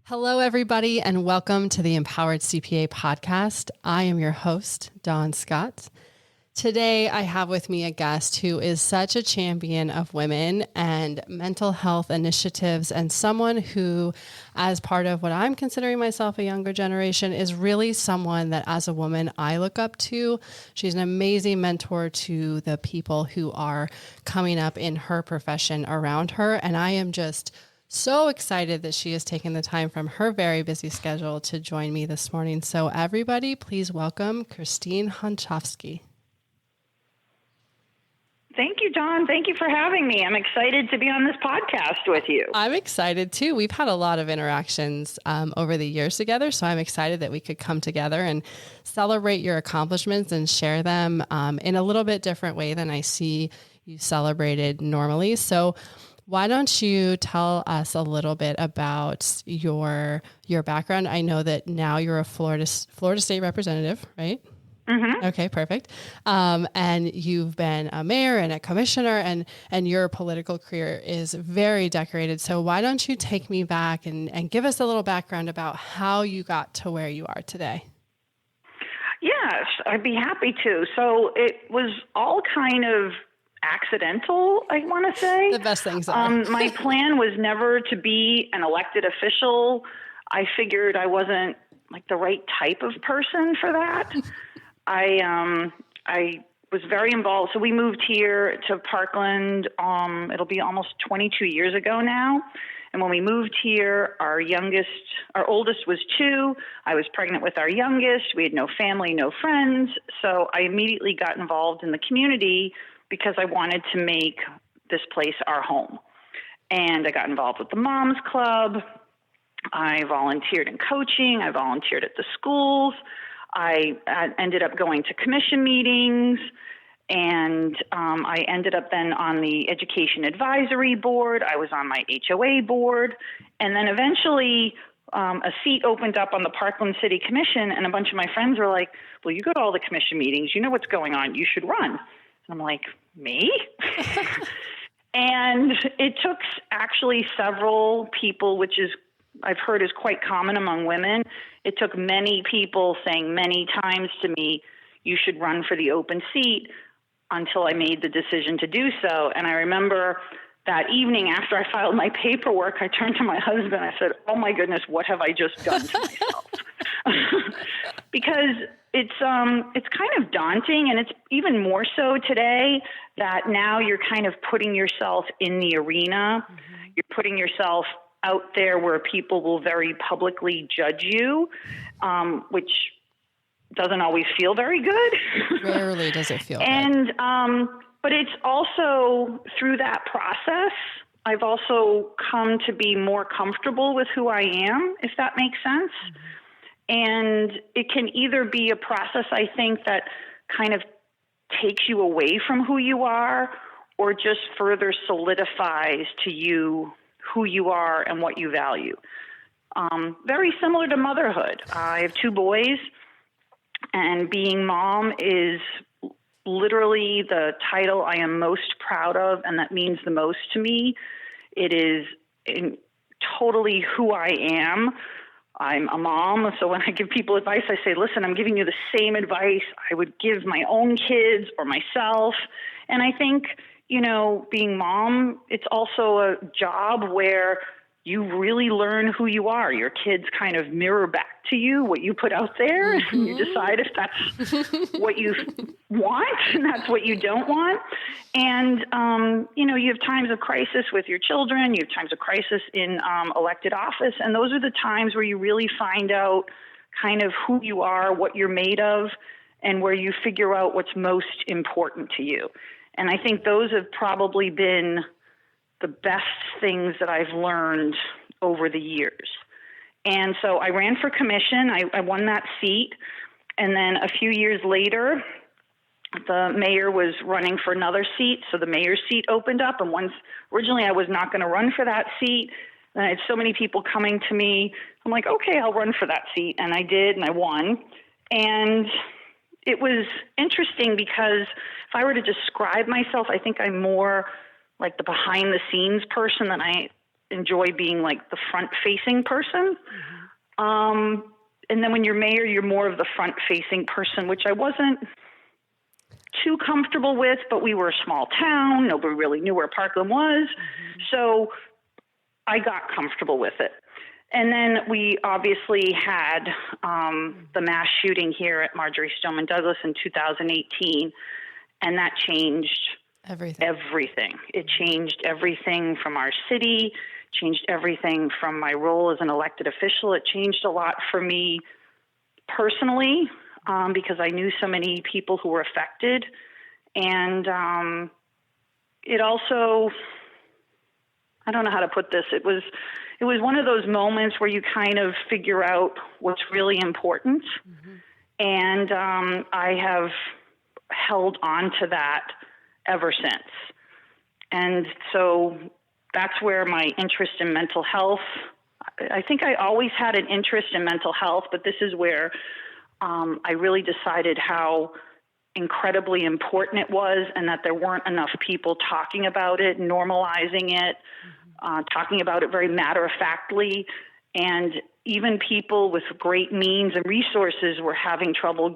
Hello, everybody, and welcome to the Empowered CPA podcast. I am your host, Dawn Scott. Today, I have with me a guest who is such a champion of women and mental health initiatives, and someone who, as part of what I'm considering myself a younger generation, is really someone that as a woman I look up to. She's an amazing mentor to the people who are coming up in her profession around her, and I am just so excited that she has taken the time from her very busy schedule to join me this morning. So everybody, please welcome Christine Hunschofsky. Thank you, Dawn. Thank you for having me. I'm excited to be on this podcast with you. I'm excited too. We've had a lot of interactions over the years together, so I'm excited that we could come together and celebrate your accomplishments and share them in a little bit different way than I see you celebrated normally. So why don't you tell us a little bit about your background? I know that now you're a Florida State representative, right? Mm-hmm. Okay, perfect. And you've been a mayor and a commissioner, and your political career is very decorated. So why don't you take me back and give us a little background about how you got to where you are today? Yes, I'd be happy to. So it was all kind of accidental, I want to say. The best things are. My plan was never to be an elected official. I figured I wasn't like the right type of person for that. I was very involved. So we moved here to Parkland. It'll be almost 22 years ago now. And when we moved here, our oldest was 2. I was pregnant with our youngest. We had no family, no friends. So I immediately got involved in the community because I wanted to make this place our home. And I got involved with the Moms Club. I volunteered in coaching. I volunteered at the schools. I ended up going to commission meetings, and I ended up then on the Education Advisory Board. I was on my HOA board. And then eventually a seat opened up on the Parkland City Commission, and a bunch of my friends were like, well, you go to all the commission meetings. You know what's going on. You should run. And I'm like, me? And it took actually several people, which is I've heard is quite common among women. It took many people saying many times to me, you should run for the open seat, until I made the decision to do so. And I remember that evening after I filed my paperwork, I turned to my husband. I said, oh my goodness, what have I just done to myself? Because it's kind of daunting, and it's even more so today that now you're kind of putting yourself in the arena. Mm-hmm. You're putting yourself out there where people will very publicly judge you, which doesn't always feel very good. Rarely does it feel and, good. But it's also through that process, I've also come to be more comfortable with who I am, if that makes sense. Mm-hmm. And it can either be a process, I think, that kind of takes you away from who you are, or just further solidifies to you who you are and what you value. Very similar to motherhood. I have 2 boys, and being mom is literally the title I am most proud of, and that means the most to me. It is totally who I am. I'm a mom, so when I give people advice, I say, listen, I'm giving you the same advice I would give my own kids or myself. And I think, being mom, it's also a job where you really learn who you are. Your kids kind of mirror back to you what you put out there, mm-hmm. and you decide if that's what you want and that's what you don't want. And, you have times of crisis with your children. You have times of crisis in elected office. And those are the times where you really find out kind of who you are, what you're made of, and where you figure out what's most important to you. And I think those have probably been the best things that I've learned over the years. And so I ran for commission. I won that seat. And then a few years later, the mayor was running for another seat. So the mayor's seat opened up. And originally I was not going to run for that seat. And I had so many people coming to me. I'm like, okay, I'll run for that seat. And I did, and I won. And it was interesting because if I were to describe myself, I think I'm more like the behind the scenes person than I enjoy being like the front facing person. And then when you're mayor, you're more of the front facing person, which I wasn't too comfortable with, but we were a small town. Nobody really knew where Parkland was. So I got comfortable with it. And then we obviously had the mass shooting here at Marjorie Stoneman Douglas in 2018, and that changed everything. It changed everything from our city, changed everything from my role as an elected official. It changed a lot for me personally because I knew so many people who were affected. And it also, I don't know how to put this. It was one of those moments where you kind of figure out what's really important. And I have held on to that ever since. And so that's where my interest in mental health, I think I always had an interest in mental health, but this is where I really decided how incredibly important it was and that there weren't enough people talking about it, normalizing it, talking about it very matter-of-factly. And even people with great means and resources were having trouble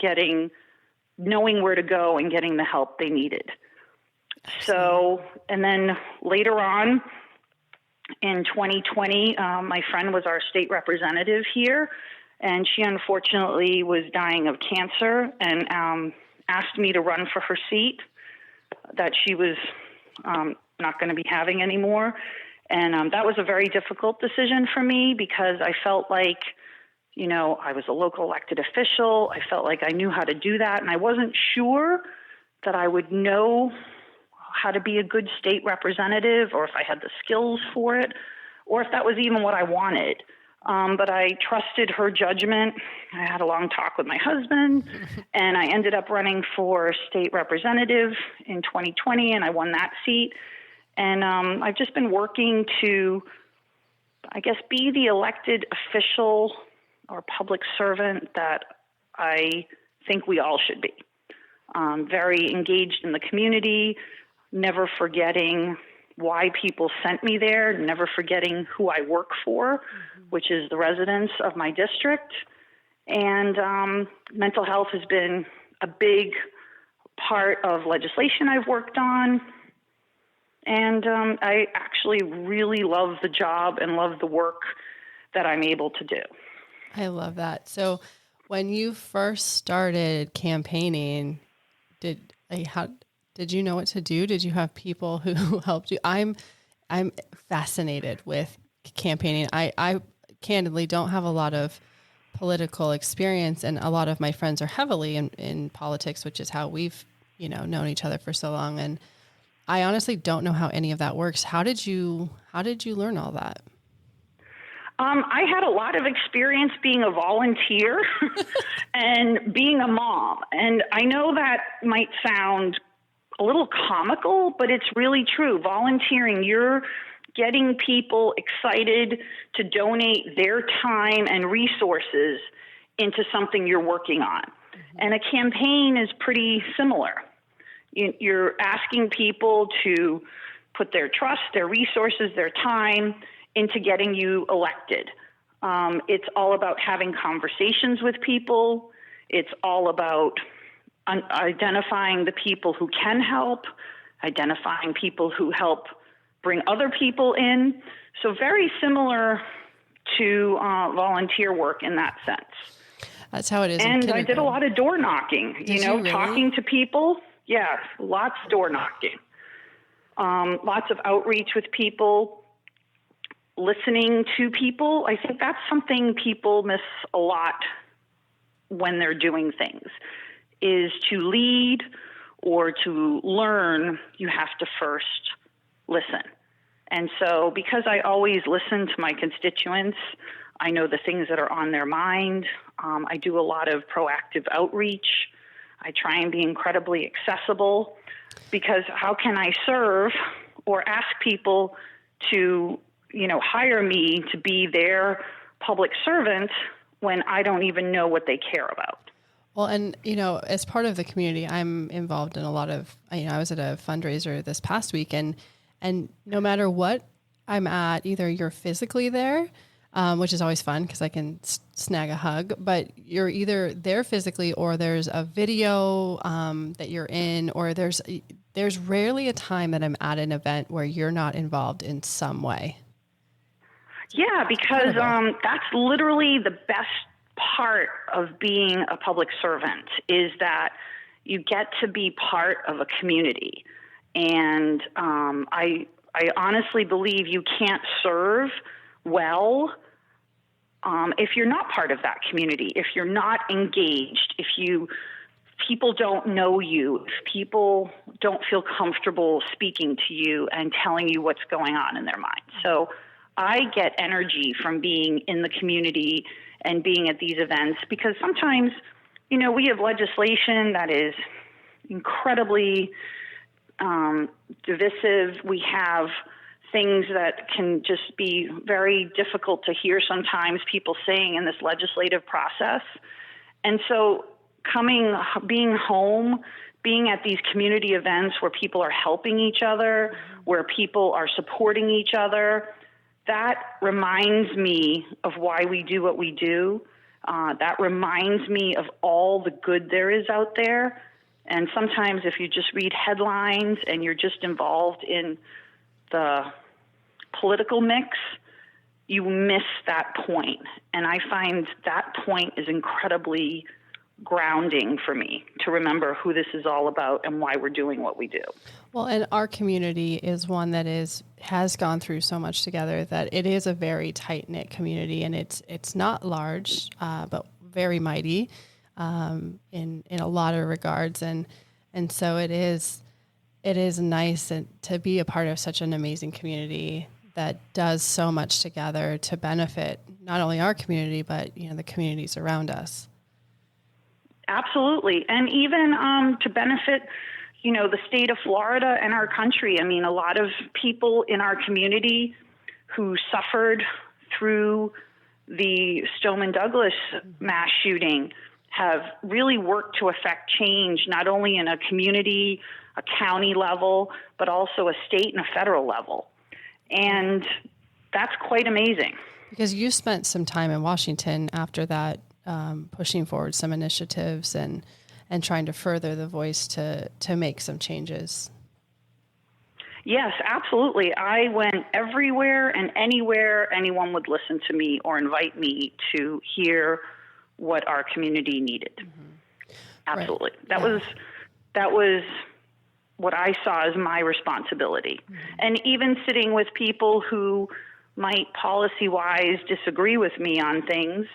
knowing where to go and getting the help they needed. So, and then later on in 2020, my friend was our state representative here, and she unfortunately was dying of cancer and asked me to run for her seat that she was not going to be having anymore. And that was a very difficult decision for me because I felt like, I was a local elected official. I felt like I knew how to do that, and I wasn't sure that I would know how to be a good state representative or if I had the skills for it or if that was even what I wanted. But I trusted her judgment. I had a long talk with my husband, and I ended up running for state representative in 2020, and I won that seat. And I've just been working to, I guess, be the elected official or public servant that I think we all should be. Very engaged in the community, never forgetting why people sent me there, never forgetting who I work for, which is the residents of my district. And mental health has been a big part of legislation I've worked on. And I actually really love the job and love the work that I'm able to do. I love that. So when you first started campaigning, did you know what to do? Did you have people who helped you? I'm fascinated with campaigning. I candidly don't have a lot of political experience, and a lot of my friends are heavily in politics, which is how we've, known each other for so long. And I honestly don't know how any of that works. How did you learn all that? I had a lot of experience being a volunteer and being a mom. And I know that might sound a little comical, but it's really true. Volunteering, you're getting people excited to donate their time and resources into something you're working on. And a campaign is pretty similar. You're asking people to put their trust, their resources, their time into getting you elected. It's all about having conversations with people. It's all about identifying the people who can help, identifying people who help bring other people in. So very similar to volunteer work in that sense. That's how it is. And I did a lot of door knocking, really? Talking to people. Yeah, lots of door knocking. Lots of outreach with people, listening to people. I think that's something people miss a lot when they're doing things, is to lead or to learn, you have to first listen. And so because I always listen to my constituents, I know the things that are on their mind. I do a lot of proactive outreach. I try and be incredibly accessible, because how can I serve or ask people to, hire me to be their public servant when I don't even know what they care about? Well, and, as part of the community, I'm involved in a lot of, I was at a fundraiser this past week, and no matter what I'm at, either you're physically there, which is always fun because I can snag a hug, but you're either there physically or there's a video that you're in, or there's rarely a time that I'm at an event where you're not involved in some way. Yeah, because that's literally the best part of being a public servant, is that you get to be part of a community. And I honestly believe you can't serve well if you're not part of that community, if you're not engaged, if people don't know you, if people don't feel comfortable speaking to you and telling you what's going on in their mind. So I get energy from being in the community and being at these events, because sometimes, we have legislation that is incredibly divisive. We have things that can just be very difficult to hear sometimes, people saying in this legislative process. And so being home, being at these community events where people are helping each other, where people are supporting each other, that reminds me of why we do what we do. That reminds me of all the good there is out there. And sometimes if you just read headlines and you're just involved in the political mix, you miss that point. And I find that point is incredibly grounding for me, to remember who this is all about and why we're doing what we do. Well, and our community is one that has gone through so much together that it is a very tight-knit community, and it's not large, but very mighty in a lot of regards. And so it is nice to be a part of such an amazing community that does so much together to benefit not only our community, but the communities around us. Absolutely. And even to benefit, the state of Florida and our country. I mean, a lot of people in our community who suffered through the Stoneman Douglas mass shooting have really worked to affect change, not only in a community, a county level, but also a state and a federal level. And that's quite amazing. Because you spent some time in Washington after that, pushing forward some initiatives and trying to further the voice to make some changes. Yes, absolutely. I went everywhere and anywhere anyone would listen to me or invite me to hear what our community needed. Mm-hmm. Absolutely. Right. That was what I saw as my responsibility. Mm-hmm. And even sitting with people who might policy-wise disagree with me on things,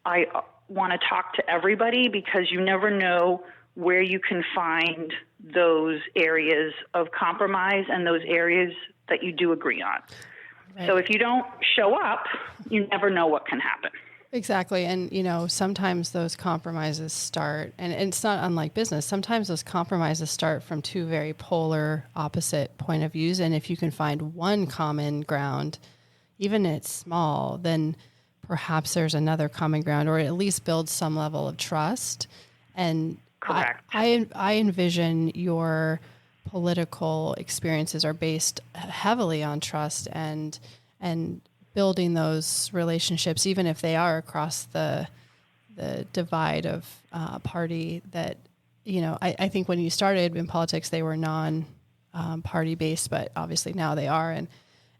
I want to talk to everybody, because you never know where you can find those areas of compromise and those areas that you do agree on. Right. So if you don't show up, you never know what can happen. Exactly. And, sometimes those compromises start, and it's not unlike business. Sometimes those compromises start from two very polar opposite point of views. And if you can find one common ground, even if it's small, then perhaps there's another common ground, or at least build some level of trust. And correct. I envision your political experiences are based heavily on trust and building those relationships, even if they are across the divide of party. That I think when you started in politics, they were non-party based, but obviously now they are.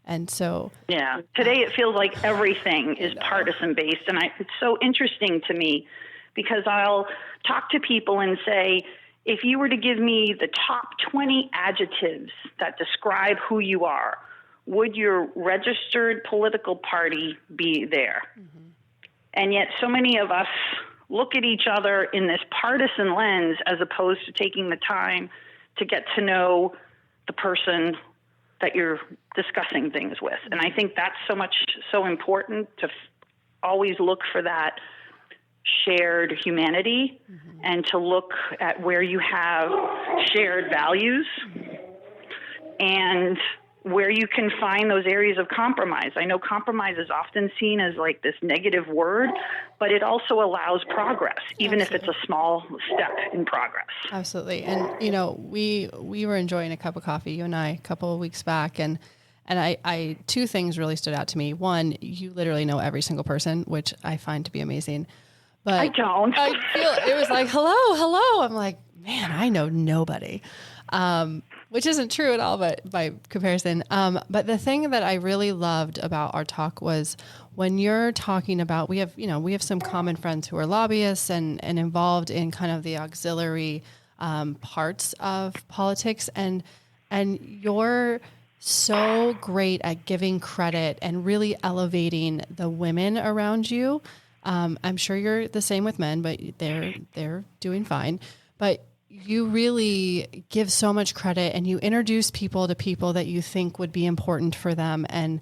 And so, yeah, today it feels like everything is partisan based. And it's so interesting to me, because I'll talk to people and say, if you were to give me the top 20 adjectives that describe who you are, would your registered political party be there? Mm-hmm. And yet so many of us look at each other in this partisan lens, as opposed to taking the time to get to know the person that you're discussing things with. And I think that's so important to always look for that shared humanity, mm-hmm. and to look at where you have shared values and where you can find those areas of compromise. I know compromise is often seen as like this negative word, but it also allows progress, even Absolutely. If it's a small step in progress. Absolutely. And, we were enjoying a cup of coffee, you and I, a couple of weeks back, and And I two things really stood out to me. One, you literally know every single person, which I find to be amazing. But I don't. I feel it was like, hello. I'm like, man, I know nobody, which isn't true at all, but by comparison. But the thing that I really loved about our talk was when you're talking about, we have some common friends who are lobbyists and involved in kind of the auxiliary parts of politics, and you're so great at giving credit and really elevating the women around you. I'm sure you're the same with men, but they're doing fine. But you really give so much credit, and you introduce people to people that you think would be important for them. And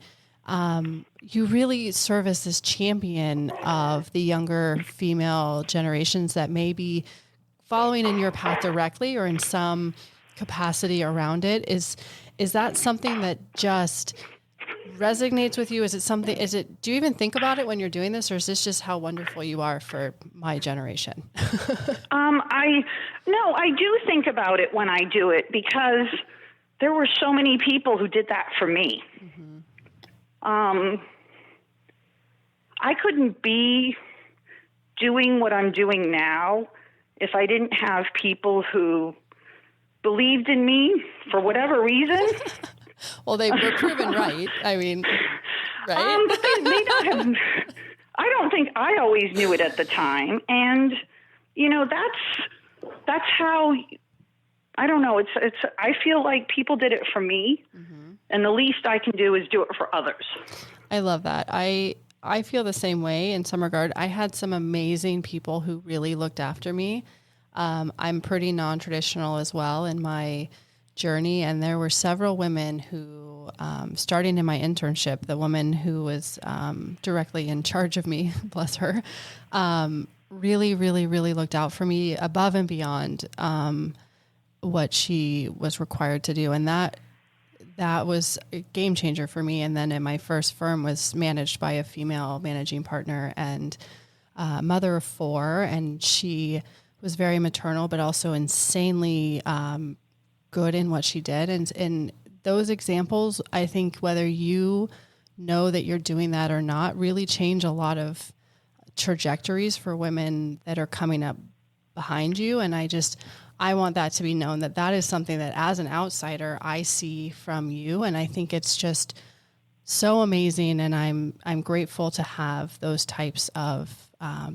you really serve as this champion of the younger female generations that may be following in your path directly or in some capacity around it. Is that something that just resonates with you? Do you even think about it when you're doing this, or is this just how wonderful you are for my generation? I do think about it when I do it, because there were so many people who did that for me. Mm-hmm. I couldn't be doing what I'm doing now if I didn't have people who believed in me for whatever reason. Well, they were proven right. I mean, right? But they may not have. I don't think I always knew it at the time, and that's how. I don't know. It's. I feel like people did it for me, mm-hmm. and the least I can do is do it for others. I love that. I feel the same way in some regard. I had some amazing people who really looked after me. I'm pretty non-traditional as well in my journey, and there were several women who, starting in my internship, the woman who was directly in charge of me, bless her, really, really, really looked out for me above and beyond what she was required to do, and that was a game changer for me. And then in my first firm was managed by a female managing partner and mother of 4, and she was very maternal, but also insanely good in what she did. And those examples, I think, whether you know that you're doing that or not, really change a lot of trajectories for women that are coming up behind you. And I want that to be known, that is something that as an outsider, I see from you. And I think it's just so amazing. And I'm grateful to have those types of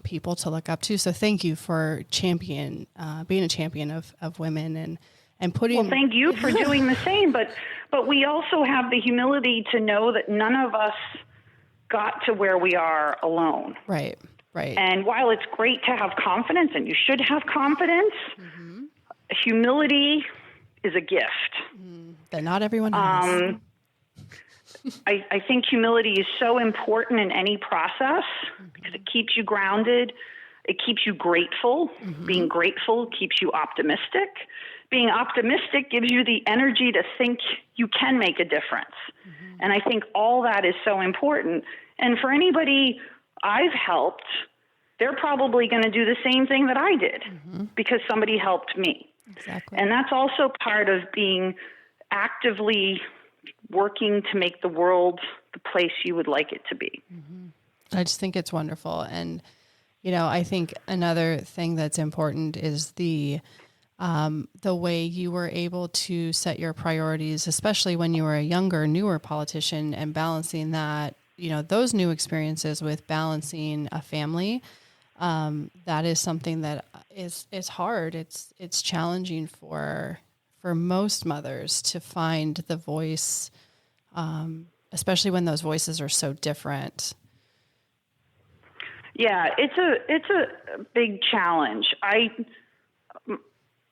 people to look up to. So thank you for being a champion of women and putting. Well, thank you for doing the same. But we also have the humility to know that none of us got to where we are alone. Right. And while it's great to have confidence, and you should have confidence, mm-hmm. humility is a gift. That not everyone has. I think humility is so important in any process, mm-hmm. because it keeps you grounded. It keeps you grateful. Mm-hmm. Being grateful keeps you optimistic. Being optimistic gives you the energy to think you can make a difference. Mm-hmm. And I think all that is so important. And for anybody I've helped, they're probably going to do the same thing that I did, mm-hmm. because somebody helped me. Exactly. And that's also part of being actively working to make the world the place you would like it to be. Mm-hmm. I just think it's wonderful. And, I think another thing that's important is the way you were able to set your priorities, especially when you were a younger, newer politician, and balancing that, those new experiences with balancing a family. That is something that is hard. It's challenging for most mothers to find the voice, especially when those voices are so different. Yeah, it's a big challenge. I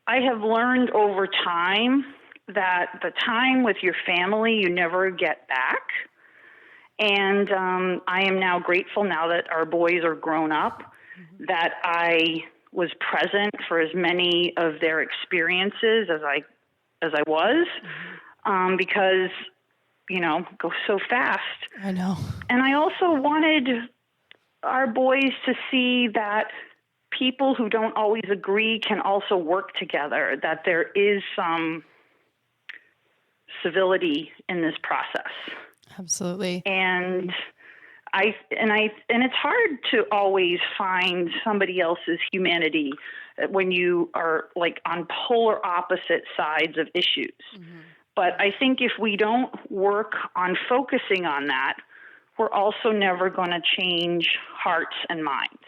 have learned over time that the time with your family you never get back. And I am now grateful, now that our boys are grown up, mm-hmm. that I was present for as many of their experiences as I was, mm-hmm. Because, it goes so fast. I know. And I also wanted our boys to see that people who don't always agree can also work together, that there is civility in this process. Absolutely. And it's hard to always find somebody else's humanity when you are like on polar opposite sides of issues. Mm-hmm. But I think if we don't work on focusing on that, we're also never going to change hearts and minds.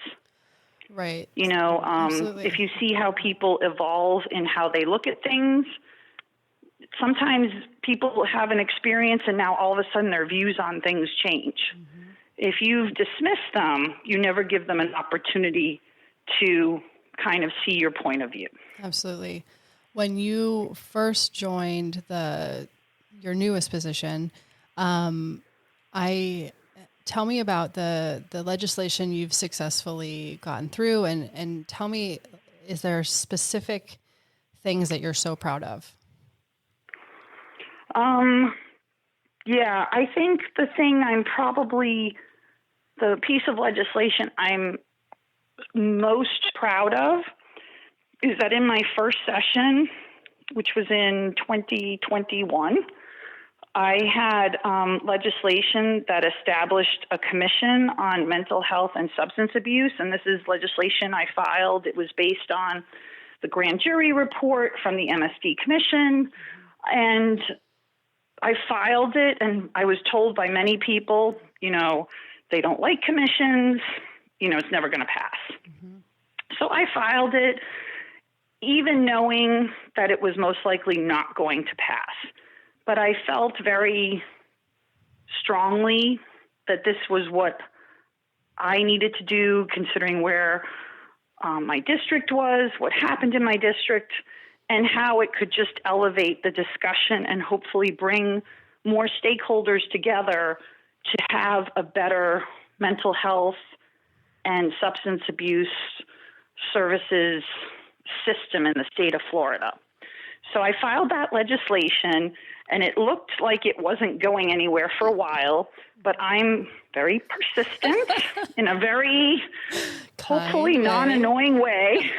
Right. If you see how people evolve in how they look at things, sometimes people have an experience and now all of a sudden their views on things change. Mm-hmm. If you've dismissed them, you never give them an opportunity to kind of see your point of view. Absolutely. When you first joined your newest position, tell me about the legislation you've successfully gotten through, and tell me, is there specific things that you're so proud of? Yeah, I think the piece of legislation I'm most proud of is that in my first session, which was in 2021, I had legislation that established a commission on mental health and substance abuse, and this is legislation I filed. It was based on the grand jury report from the MSD Commission, and I filed it, and I was told by many people, they don't like commissions, it's never going to pass. Mm-hmm. So I filed it, even knowing that it was most likely not going to pass. But I felt very strongly that this was what I needed to do, considering where my district was, what happened in my district, and how it could just elevate the discussion and hopefully bring more stakeholders together to have a better mental health and substance abuse services system in the state of Florida. So I filed that legislation, and it looked like it wasn't going anywhere for a while, but I'm very persistent in a very hopefully non-annoying way.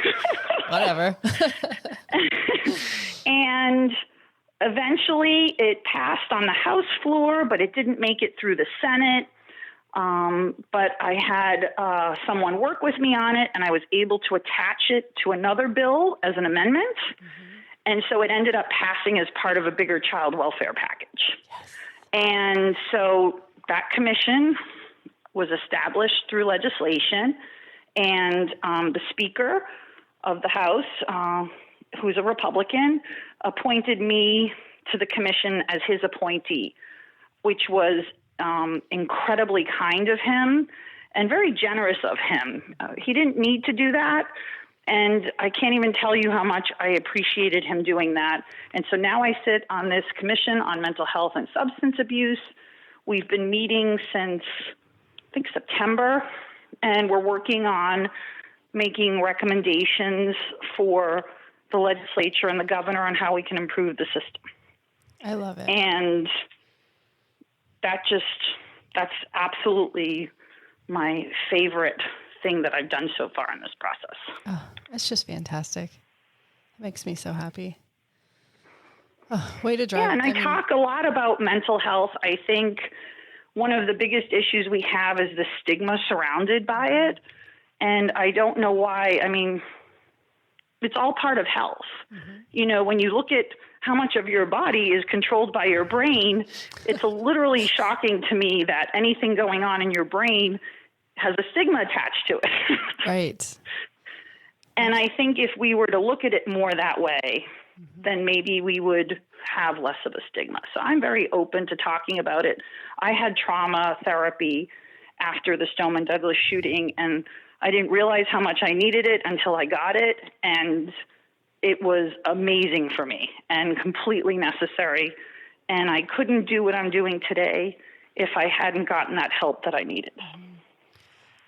Whatever. And eventually it passed on the House floor, but it didn't make it through the Senate. But I had someone work with me on it, and I was able to attach it to another bill as an amendment. Mm-hmm. And so it ended up passing as part of a bigger child welfare package. Yes. And so that commission was established through legislation, and the Speaker of the House, who's a Republican, appointed me to the commission as his appointee, which was incredibly kind of him and very generous of him. He didn't need to do that, and I can't even tell you how much I appreciated him doing that. And so now I sit on this commission on mental health and substance abuse. We've been meeting since, I think, September, and we're working on making recommendations for the legislature and the governor on how we can improve the system. I love it. And that's absolutely my favorite thing that I've done so far in this process. Oh, that's just fantastic. It makes me so happy. Oh, way to drive. Yeah, and I talk a lot about mental health. I think one of the biggest issues we have is the stigma surrounded by it. And I don't know why. I mean, it's all part of health. Mm-hmm. When you look at how much of your body is controlled by your brain, it's literally shocking to me that anything going on in your brain has a stigma attached to it. Right. And I think if we were to look at it more that way, mm-hmm. then maybe we would have less of a stigma. So I'm very open to talking about it. I had trauma therapy after the Stoneman Douglas shooting, and I didn't realize how much I needed it until I got it, and it was amazing for me and completely necessary. And I couldn't do what I'm doing today if I hadn't gotten that help that I needed.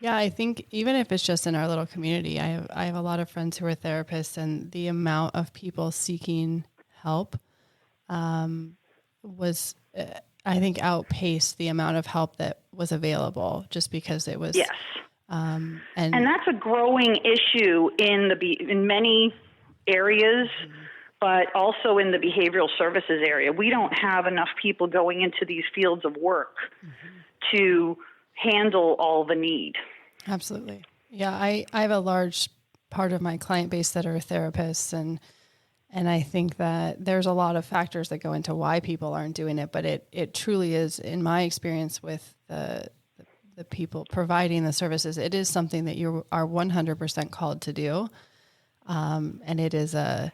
Yeah, I think even if it's just in our little community, I have a lot of friends who are therapists, and the amount of people seeking help was, I think, outpaced the amount of help that was available, just because it was. Yes. And that's a growing issue in many areas, but also in the behavioral services area. We don't have enough people going into these fields of work to handle all the need. Absolutely. Yeah, I have a large part of my client base that are therapists, and I think that there's a lot of factors that go into why people aren't doing it, but it truly is, in my experience with the people providing the services, it is something that you are 100% called to do. And it is a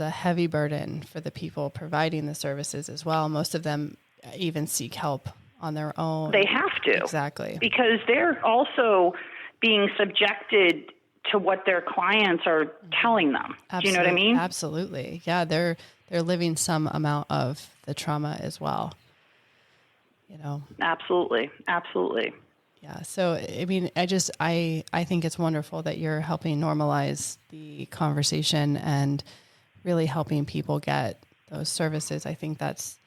heavy burden for the people providing the services as well. Most of them even seek help on their own. They have to. Exactly. Because they're also being subjected to what their clients are telling them. Absolutely. Do you know what I mean? Absolutely. Yeah, they're living some amount of the trauma as well. You know. Absolutely. Absolutely. Yeah. So, I mean, I think it's wonderful that you're helping normalize the conversation and really helping people get those services. I think that's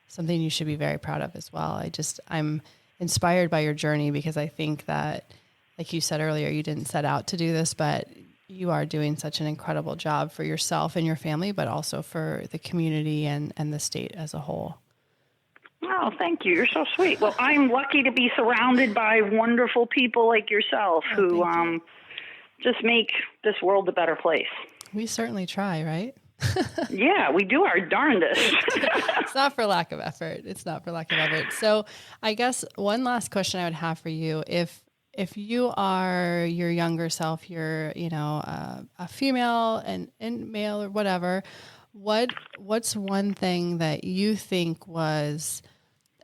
something you should be very proud of as well. I'm inspired by your journey because I think that, like you said earlier, you didn't set out to do this, but you are doing such an incredible job for yourself and your family, but also for the community and the state as a whole. Oh, thank you. You're so sweet. Well, I'm lucky to be surrounded by wonderful people like yourself who just make this world a better place. We certainly try, right? Yeah, we do our darndest. It's not for lack of effort. So I guess one last question I would have for you, if you are your younger self, you're, a female and male or whatever, what's one thing that you think was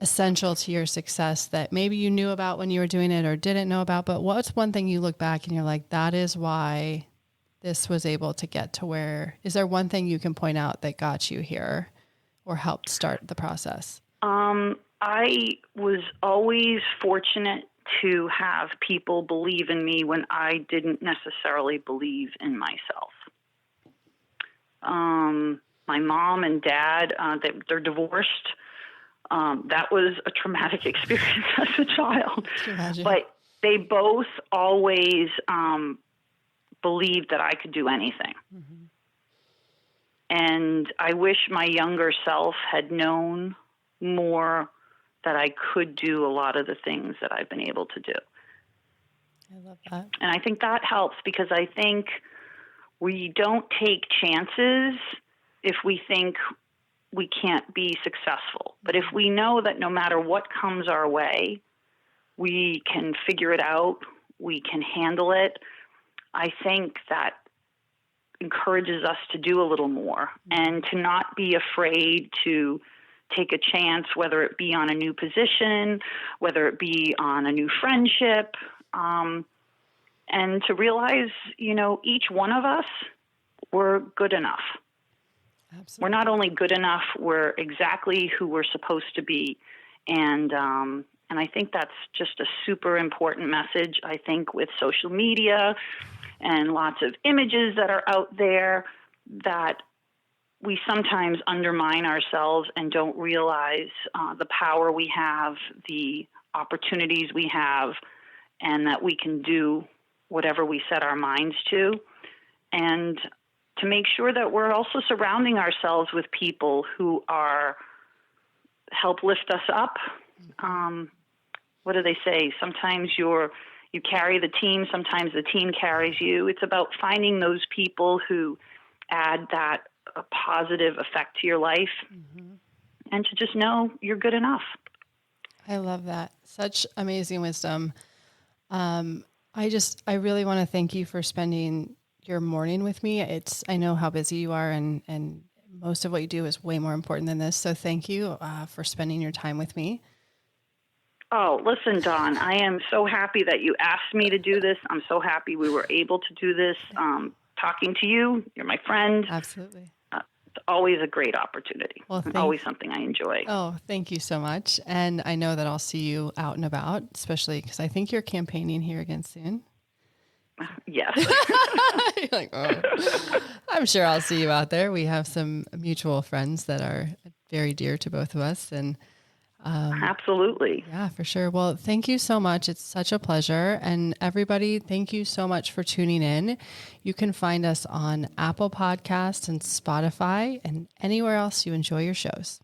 essential to your success that maybe you knew about when you were doing it or didn't know about, but what's one thing you look back and you're like, that is why this was able to get to where? Is there one thing you can point out that got you here or helped start the process? I was always fortunate to have people believe in me when I didn't necessarily believe in myself. My mom and dad, they're divorced. That was a traumatic experience as a child. But they both always believed that I could do anything. Mm-hmm. And I wish my younger self had known more that I could do a lot of the things that I've been able to do. I love that. And I think that helps because I think we don't take chances if we think we can't be successful. But if we know that no matter what comes our way, we can figure it out, we can handle it, I think that encourages us to do a little more and to not be afraid to take a chance, whether it be on a new position, whether it be on a new friendship, and to realize, each one of us, we're good enough. Absolutely. We're not only good enough, we're exactly who we're supposed to be. And I think that's just a super important message, I think, with social media and lots of images that are out there, that we sometimes undermine ourselves and don't realize the power we have, the opportunities we have, and that we can do whatever we set our minds to. And to make sure that we're also surrounding ourselves with people who help lift us up. What do they say? Sometimes you carry the team, sometimes the team carries you. It's about finding those people who add that a positive effect to your life, and to just know you're good enough. I love that. Such amazing wisdom. I really want to thank you for spending your morning with me. I know how busy you are, and most of what you do is way more important than this. So thank you for spending your time with me. Oh, listen, Dawn, I am so happy that you asked me to do this. I'm so happy we were able to do this. Talking to you, you're my friend. Absolutely. It's always a great opportunity. Well, always something I enjoy. Oh, thank you so much. And I know that I'll see you out and about, especially because I think you're campaigning here again soon. Yes. You're like, oh. I'm sure I'll see you out there. We have some mutual friends that are very dear to both of us. And Absolutely. Yeah, for sure. Well, thank you so much. It's such a pleasure. And everybody, thank you so much for tuning in. You can find us on Apple Podcasts and Spotify and anywhere else you enjoy your shows.